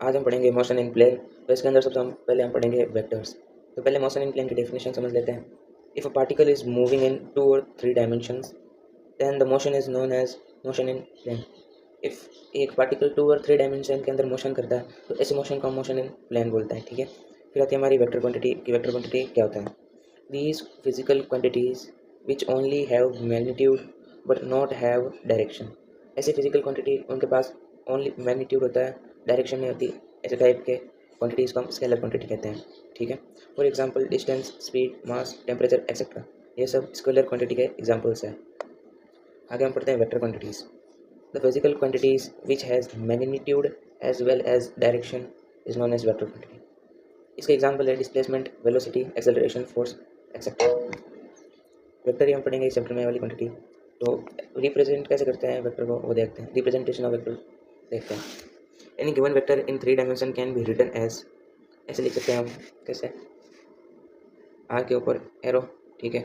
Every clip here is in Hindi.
आज हम पढ़ेंगे मोशन इन प्लेन। तो इसके अंदर सबसे पहले हम पढ़ेंगे वेक्टर्स। तो पहले मोशन इन प्लेन की डेफिनेशन समझ लेते हैं। If a particle is moving in 2 और 3 dimensions then the motion is known as motion in plane. If एक पार्टिकल 2 और 3 डायमेंशन के अंदर मोशन करता है तो ऐसे मोशन को हम मोशन इन प्लेन बोलते हैं। ठीक है, फिर आती है हमारी वेक्टर क्वांटिटी की। वेक्टर क्वांटिटी क्या होता है? These physical quantities which only have magnitude but not have direction. ऐसी फिजिकल क्वांटिटी उनके पास ओनली मैग्नीट्यूड होता है, डायरेक्शन नहीं होती। ऐसे टाइप के क्वांटिटीज़ को हम स्केलर क्वांटिटी कहते हैं। ठीक है, for example distance, speed, mass, temperature etcetera, ये सब स्केलर क्वांटिटी के एग्जांपल्स हैं। आगे हम पढ़ते हैं vector quantities. The physical quantities which has magnitude as well as direction is known as vector quantity. इसके एग्जांपल है displacement, velocity, acceleration, force etcetera. Vector ही हम पढ़ेंगे इस चैप्टर में वाली क्वांटिटी। तो रिप्रेजेंट कैसे करते हैं वेक्टर को वो देखते हैं। रिप्रेजेंटेशन ऑफ वेक्टर देखते हैं। Any given vector in 3 dimension can be written as, ऐसे लिख सकते हैं हम। कैसे? आर के ऊपर एरो, ठीक है,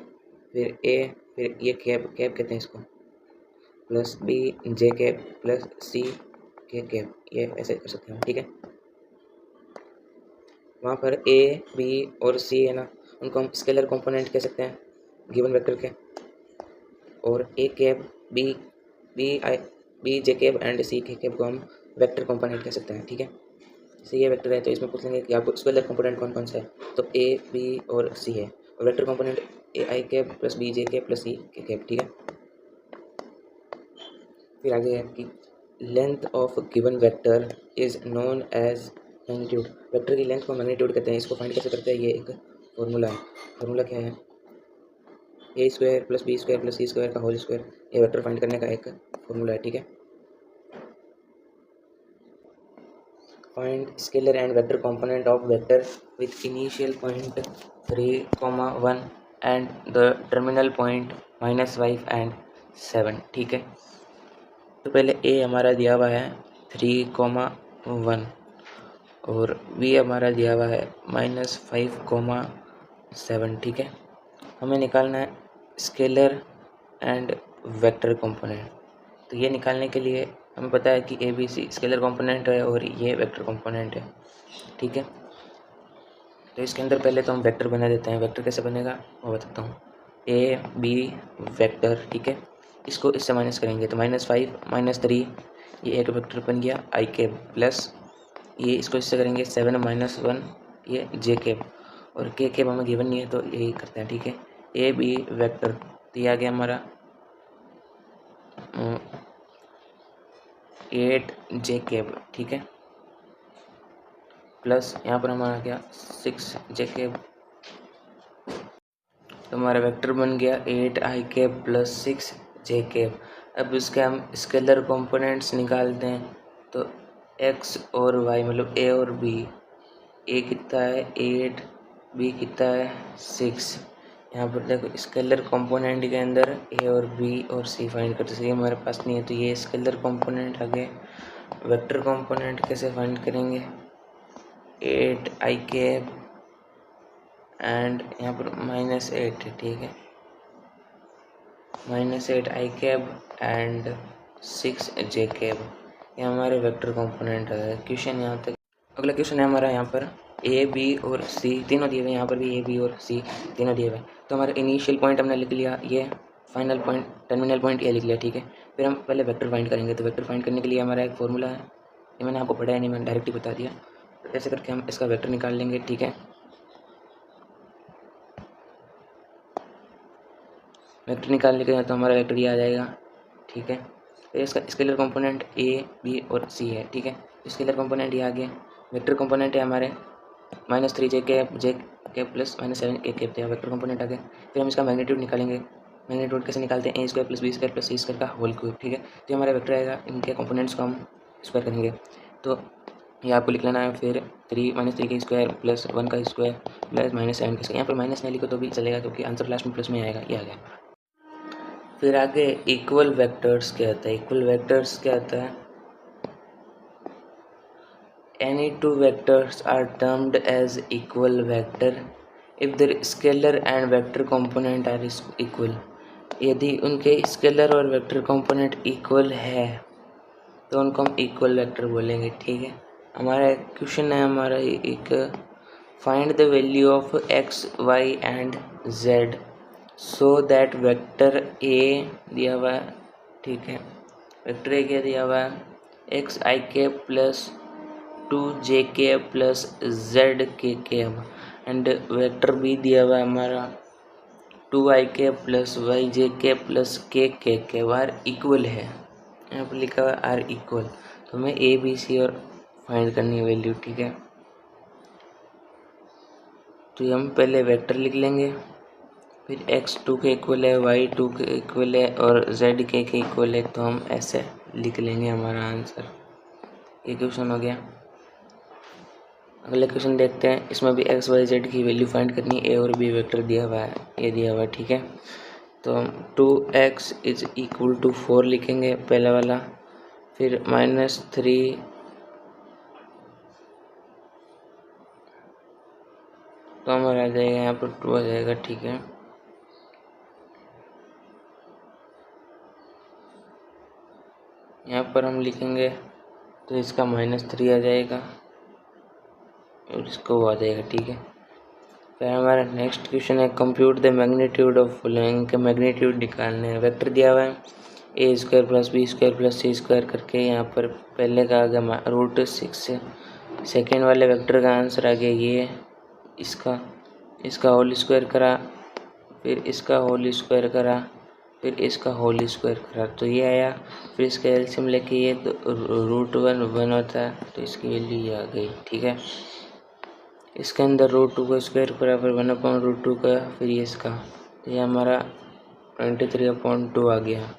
फिर ए, फिर ये कैप, कैप कहते हैं इसको, plus B J cap plus C K cap, ये ऐसे कर सकते हैं। ठीक है, वहाँ पर ए बी और सी है ना, उनको हम स्केलर कंपोनेंट कह सकते हैं गिवन वेक्टर के। और A cap B J cap and C K cap को हम वेक्टर कंपोनेंट कह सकते हैं। ठीक है, जैसे ये वेक्टर है तो इसमें पूछ लेंगे कि आपको स्केलर कंपोनेंट कौन कौन सा है, तो ए बी और सी है। और vector component A I cap plus B J cap plus C K cap. ठीक है, फिर आगे है कि length of given vector is known as magnitude. Vector की लेंथ को मैग्नीट्यूड कहते हैं। इसको फाइंड कैसे करते हैं? ये एक फॉर्मूला है। फॉर्मूला क्या है? A square plus B square plus C square का होल स्क्वायर, ये वेक्टर फाइंड करने का एक फॉर्मूला है। ठीक है, find scalar and vector component of vector with initial point 3, 1 and the terminal point -5 and 7। ठीक है, तो पहले ए हमारा दिया हुआ है 3, 1 और बी हमारा दिया हुआ है -5, 7। ठीक है, हमें निकालना है स्केलर एंड वेक्टर कंपोनेंट। तो ये निकालने के लिए हमें पता है कि a b c scalar component है और ये वेक्टर कंपोनेंट है। ठीक है, तो इसके अंदर पहले तो हम वेक्टर बना देते हैं। वेक्टर कैसे बनेगा वो बताता हूँ। ए बी वेक्टर, ठीक है, इसको इससे माइनस करेंगे तो -5 -3, ये एक वेक्टर बन गया आई कैप, प्लस ये इसको इससे करेंगे 7 -1, ये जे कैप, और के कैप हमें गिवन नहीं है तो यही करते हैं। ठीक है, ए बी वेक्टर, तो ये आ गया हमारा 8 जे कैप। ठीक है, प्लस यहाँ पर हमारा क्या 6 जे कैप, तो हमारा वेक्टर बन गया 8 आई कैप प्लस 6 जे कैप। अब इसके हम स्केलर कंपोनेंट्स निकालते हैं तो एक्स और वाई मतलब ए और बी। ए कितना है 8, बी कितना है 6। यहाँ पर देखो स्केलर कंपोनेंट के अंदर ए और बी और सी फाइंड करते हैं। ये हमारे पास नहीं है तो ये स्केलर कंपोनेंट आगे। वेक्टर कंपोनेंट कैसे फाइंड करेंगे? 8 आई कैप एंड यहाँ पर -8 है। ठीक है, -8 आई कैप एंड 6 जे कैप, ये हमारे वेक्टर कंपोनेंट है। क्वेश्चन यहाँ तक। अगला क्वेश्चन है हमारा यहाँ पर ए बी और सी तीनों दिए हुए हैं। यहाँ पर भी ए बी और सी तीनों दिए हुए हैं। तो हमारा इनिशियल पॉइंट हमने लिख लिया, ये फाइनल पॉइंट टर्मिनल पॉइंट ये लिख लिया। ठीक है, फिर हम पहले वेक्टर फाइंड करेंगे। तो वेक्टर फाइंड करने के लिए हमारा एक फॉर्मूला है, ये मैंने आपको पढ़ाया नहीं, मैंने डायरेक्ट ही बता दिया। तो ऐसे करके हम इसका वेक्टर निकाल लेंगे। ठीक है, वेक्टर निकालने के तो हमारा वेक्टर ये आ जाएगा। ठीक है, तो इसका स्केलर कंपोनेंट ए बी और सी है। ठीक है, स्केलर कंपोनेंट ये आ गया। वेक्टर कंपोनेंट है हमारे -3 जे कैप प्लस -7 के कैप थे, वेक्टर कंपोनेंट आ गया। फिर हम इसका मैग्नीट्यूड निकालेंगे। मैग्नीट्यूड कैसे निकालते हैं? A square plus B square plus C square का होल क्यूब। ठीक है, तो हमारा वेक्टर आएगा, इनके कंपोनेंट्स को हम स्क्वायर करेंगे। तो ये आपको लिख लेना है। फिर 3 -3 का स्क्वायर प्लस 1 का स्क्वायर प्लस -7 का स्क्वायर। यहाँ पर माइनस नहीं लिखो तो भी चलेगा क्योंकि आंसर लास्ट में प्लस में आएगा। ये आ गया। फिर आगे इक्वल वेक्टर्स क्या आता है? इक्वल वेक्टर्स क्या आता है? Any two vectors are termed as equal vector if their scalar and vector component are equal। यदि उनके स्केलर और वेक्टर कंपोनेंट इक्वल है तो उनको हम इक्वल वेक्टर बोलेंगे। ठीक है, हमारा क्वेश्चन है हमारा एक find the value of x y and z so that vector a दिया हुआ है, ठीक है। वेक्टर ए क्या दिया हुआ है, X I cap plus 2j cap plus Z K cap, and vector B दिया हुआ है हमारा 2i cap plus Y J cap plus K cap are equal है, यहाँ पर लिखा हुआ है आर इक्वल। तो हमें ए बी सी और फाइंड करनी है वैल्यू, ठीक है। तो हम पहले वेक्टर लिख लेंगे, फिर x 2 के इक्वल है, y 2 के इक्वल है और z के इक्वल है, तो हम ऐसे लिख लेंगे हमारा आंसर। ये क्वेश्चन हो गया। अगला क्वेश्चन देखते हैं, इसमें भी x y z की वैल्यू फाइंड करनी है, ए और बी वेक्टर दिया हुआ है, ये दिया हुआ है, ठीक है। तो हम 2x इज इक्वल टू 4 लिखेंगे पहला वाला, फिर -3 तो हमारा आ जाएगा यहाँ पर 2 आ जाएगा, ठीक है। यहाँ पर हम लिखेंगे तो इसका -3 आ जाएगा और इसको वो आ जाएगा, ठीक है। फिर हमारा नेक्स्ट क्वेश्चन है compute the magnitude of following के मैग्नीट्यूड निकालने हैं। वेक्टर दिया हुआ है a² plus b² plus c² करके, यहाँ पर पहले का आ गया √6, सेकेंड वाले वेक्टर का आंसर आ गया ये, इसका होल स्क्वायर करा, फिर इसका होल स्क्वायर करा, फिर इसका होल स्क्वायर करा, तो ये आया। फिर इसका एलसीएम लेके ये तो √1 होता है, तो इसकी वैल्यू ये आ गई, ठीक है। इसके अंदर √2 का स्क्वायर करा, फिर 1/√2 का, फिर ये इसका, तो ये हमारा 23/2 आ गया।